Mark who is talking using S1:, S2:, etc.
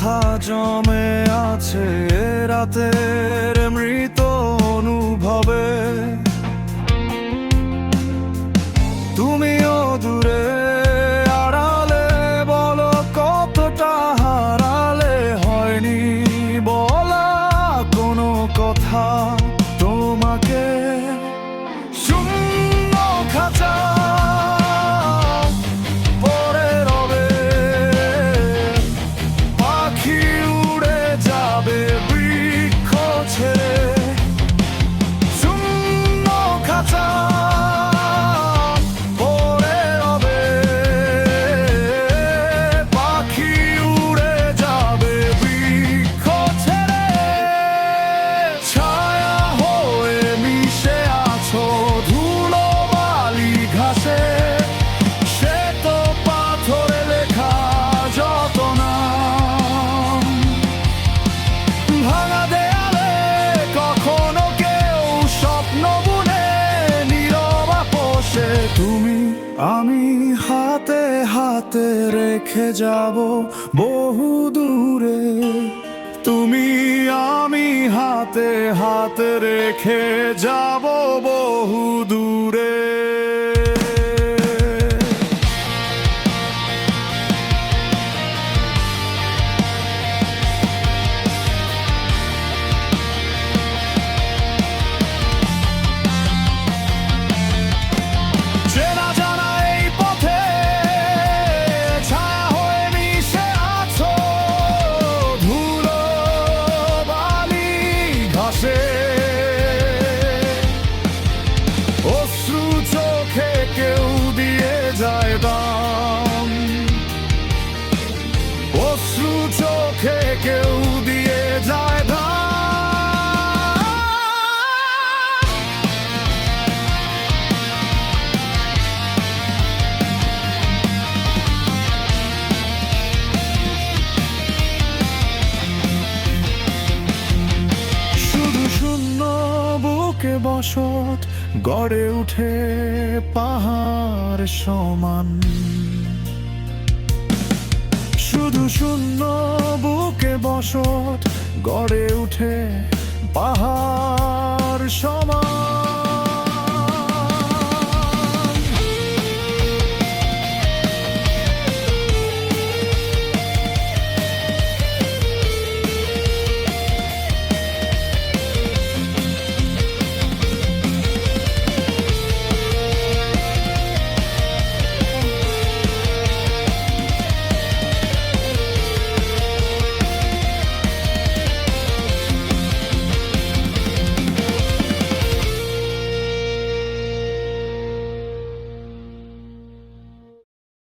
S1: কথা জমে আছে রাতের মৃত অনুভবে। তুমিও দূরে আড়ালে, বলো কতটা হারালে। হয়নি বলা কোনো কথা তোমাকে, শূন্য খাঁচা পড়ে রবে। পাখি উড়ে যাবে বৃক্ষ ছেড়ে, শূন্য খাঁচা পড়ে রবে। পাখি উড়ে যাবে বৃক্ষ ছেড়ে। ছায়া হয়ে মিশে আছো ধুলো বালি ঘাসে, সে তো পাথরে লেখা যত নাম। ভাঙা দেয়ালে কখনো কেউ স্বপ্ন বুনে নীরব আপোষে। তুমি আমি হাতে হাতে রেখে যাব বহু দূরে। তুমি আমি হাতে হাতে রেখে যাব বহু দূরে। চেনা জানা এই পথে ছায়া হয়ে মিশে আছো ধুলো বালি ঘাসে। অশ্রু চোখে কেউ দিয়ে যায় দাম, অশ্রু চোখে কেউ দিয়ে যায় দাম। শুধু শূন্য বুকে বসত গড়ে উঠে পাহাড় সমান। শুধু শূন্য বুকে বসত গড়ে উঠে পাহাড় সমান।